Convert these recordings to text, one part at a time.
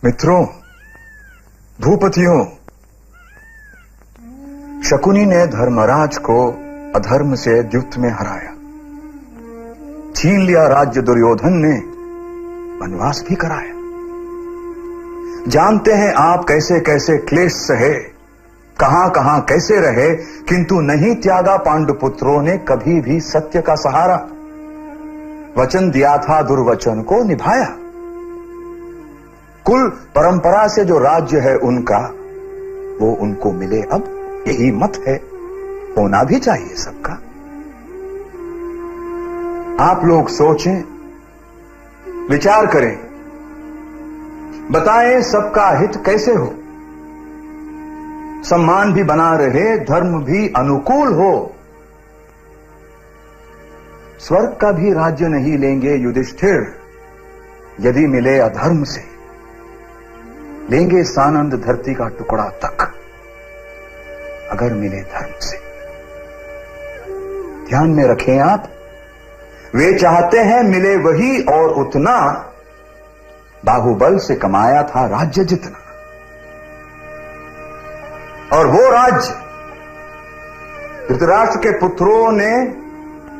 मित्रों, भूपतियों, शकुनी ने धर्मराज को अधर्म से द्युत में हराया, छीन लिया राज्य। दुर्योधन ने वनवास भी कराया। जानते हैं आप कैसे कैसे क्लेश सहे, कहां कहां कैसे रहे, किंतु नहीं त्यागा पांडुपुत्रों ने कभी भी सत्य का सहारा। वचन दिया था, दुर्वचन को निभाया। कुल परंपरा से जो राज्य है उनका, वो उनको मिले अब, यही मत है। होना भी चाहिए सबका। आप लोग सोचें, विचार करें, बताएं सबका हित कैसे हो, सम्मान भी बना रहे, धर्म भी अनुकूल हो। स्वर्ग का भी राज्य नहीं लेंगे युधिष्ठिर यदि मिले अधर्म से, लेंगे सानंद धरती का टुकड़ा तक अगर मिले धर्म से। ध्यान में रखें आप, वे चाहते हैं मिले वही और उतना, बाहुबल से कमाया था राज्य जितना। और वो राज्य धृतराष्ट्र के पुत्रों ने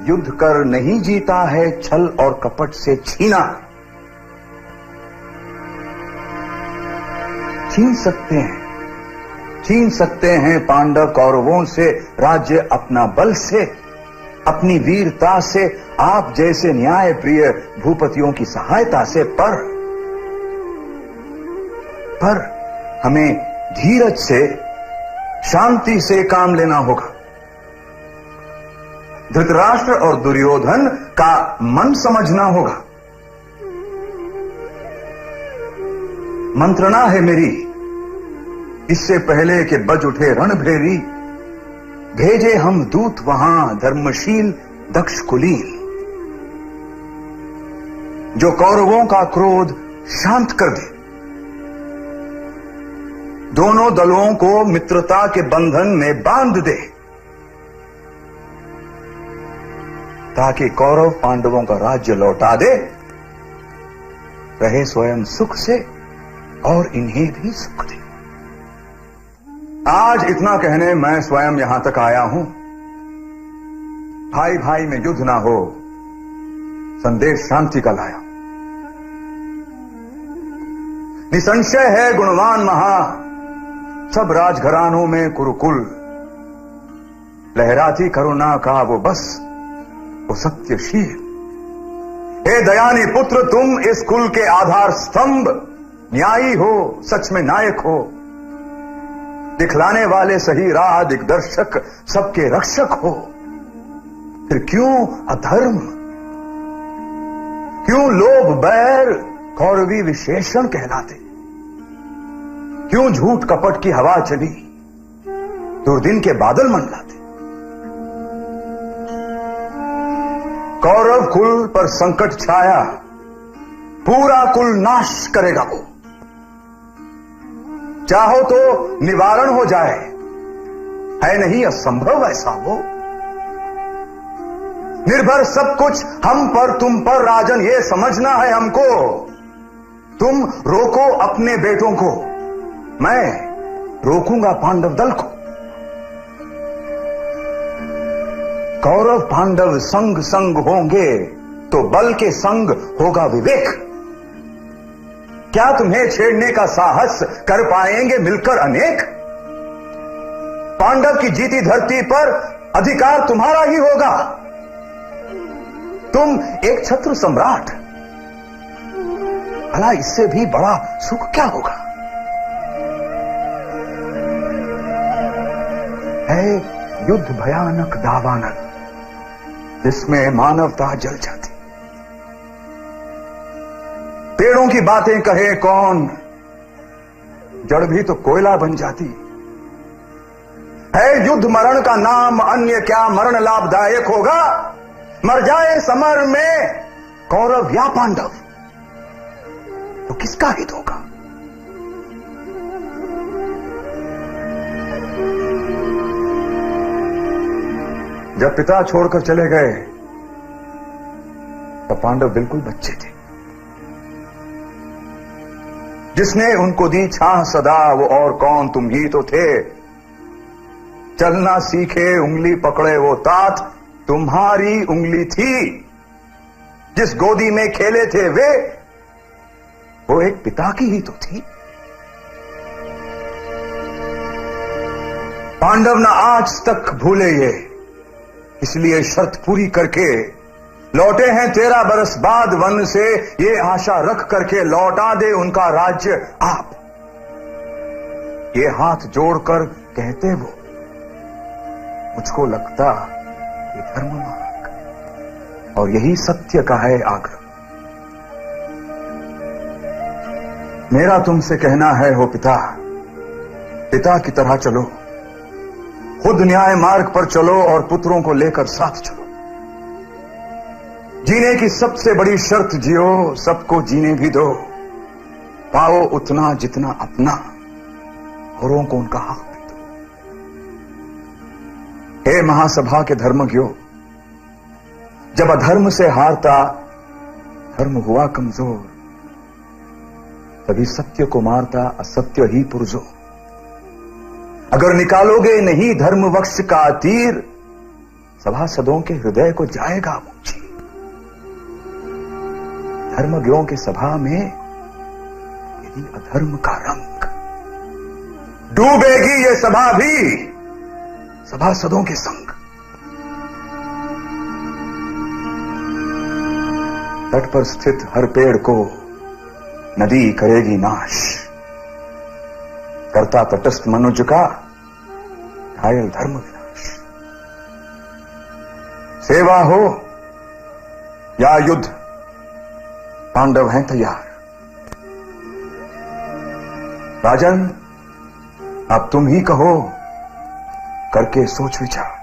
युद्ध कर नहीं जीता है, छल और कपट से छीना। छीन सकते हैं पांडव कौरवों से राज्य अपना बल से, अपनी वीरता से, आप जैसे न्याय प्रिय भूपतियों की सहायता से। पर हमें धीरज से, शांति से काम लेना होगा। धृतराष्ट्र और दुर्योधन का मन समझना होगा। मंत्रणा है मेरी, इससे पहले कि बज उठे रणभेरी, भेजे हम दूत वहां धर्मशील दक्ष कुलीन, जो कौरवों का क्रोध शांत कर दे, दोनों दलों को मित्रता के बंधन में बांध दे, ताकि कौरव पांडवों का राज्य लौटा दे, रहे स्वयं सुख से और इन्हें भी सुख दे। आज इतना कहने मैं स्वयं यहां तक आया हूं। भाई भाई में युद्ध ना हो, संदेश शांति का लाया। निसंशय है गुणवान महा, सब राजघरानों में कुरुकुल, लहराती करुणा का वो बस, वो सत्यशील। हे दयानी पुत्र, तुम इस कुल के आधार स्तंभ, न्यायी हो, सच में नायक हो, दिखलाने वाले सही राह, दिग्दर्शक, सबके रक्षक हो। फिर क्यों अधर्म, क्यों लोभ बैर कौरवी विशेषण कहलाते? क्यों झूठ कपट की हवा चली, दुर्दिन के बादल मंडलाते? कौरव कुल पर संकट छाया, पूरा कुल नाश करेगा वो। चाहो तो निवारण हो जाए, है नहीं असंभव ऐसा वो। निर्भर सब कुछ हम पर, तुम पर राजन, ये समझना है हमको। तुम रोको अपने बेटों को, मैं रोकूंगा पांडव दल को। कौरव पांडव संग संग होंगे तो बल के संग होगा विवेक। क्या तुम्हें छेड़ने का साहस कर पाएंगे मिलकर अनेक? पांडव की जीती धरती पर अधिकार तुम्हारा ही होगा। तुम एक छत्र सम्राट, भला इससे भी बड़ा सुख क्या होगा? है युद्ध भयानक दावानल, जिसमें मानवता जल जाती। पेड़ों की बातें कहे कौन, जड़ भी तो कोयला बन जाती। है युद्ध मरण का नाम, अन्य क्या मरण लाभदायक होगा? मर जाए समर में कौरव या पांडव, तो किसका हित होगा? जब पिता छोड़कर चले गए तब पांडव बिल्कुल बच्चे थे। जिसने उनको दी छां सदा, वो और कौन तुम ही तो थे। चलना सीखे उंगली पकड़े वो तात, तुम्हारी उंगली थी। जिस गोदी में खेले थे वे, वो एक पिता की ही तो थी। पांडव न आज तक भूले ये, इसलिए शर्त पूरी करके लौटे हैं 13 बरस बाद वन से, ये आशा रख करके लौटा दे उनका राज्य आप। ये हाथ जोड़कर कहते वो, मुझको लगता ये धर्म मार्ग, और यही सत्य का है आग्रह। मेरा तुमसे कहना है हो पिता, पिता की तरह चलो, खुद न्याय मार्ग पर चलो और पुत्रों को लेकर साथ चलो। जीने की सबसे बड़ी शर्त जियो, सबको जीने भी दो। पाओ उतना जितना अपना, औरों को उनका हक भी दो। हे महासभा के धर्मज्ञों, जब अधर्म से हारता धर्म हुआ कमजोर, तभी सत्य को मारता असत्य ही पुरजोर। अगर निकालोगे नहीं धर्म वक्ष का तीर, सभासदों के हृदय को जाएगा ऊंची। धर्मज्ञों के सभा में यदि अधर्म का रंग, डूबेगी ये सभा भी सभासदों के संग। तट पर स्थित हर पेड़ को नदी करेगी नाश, करता तटस्थ मनुज का घायल धर्म विनाश। सेवा हो या युद्ध, पांडव हैं तैयार। राजन, अब तुम ही कहो, करके सोच विचार।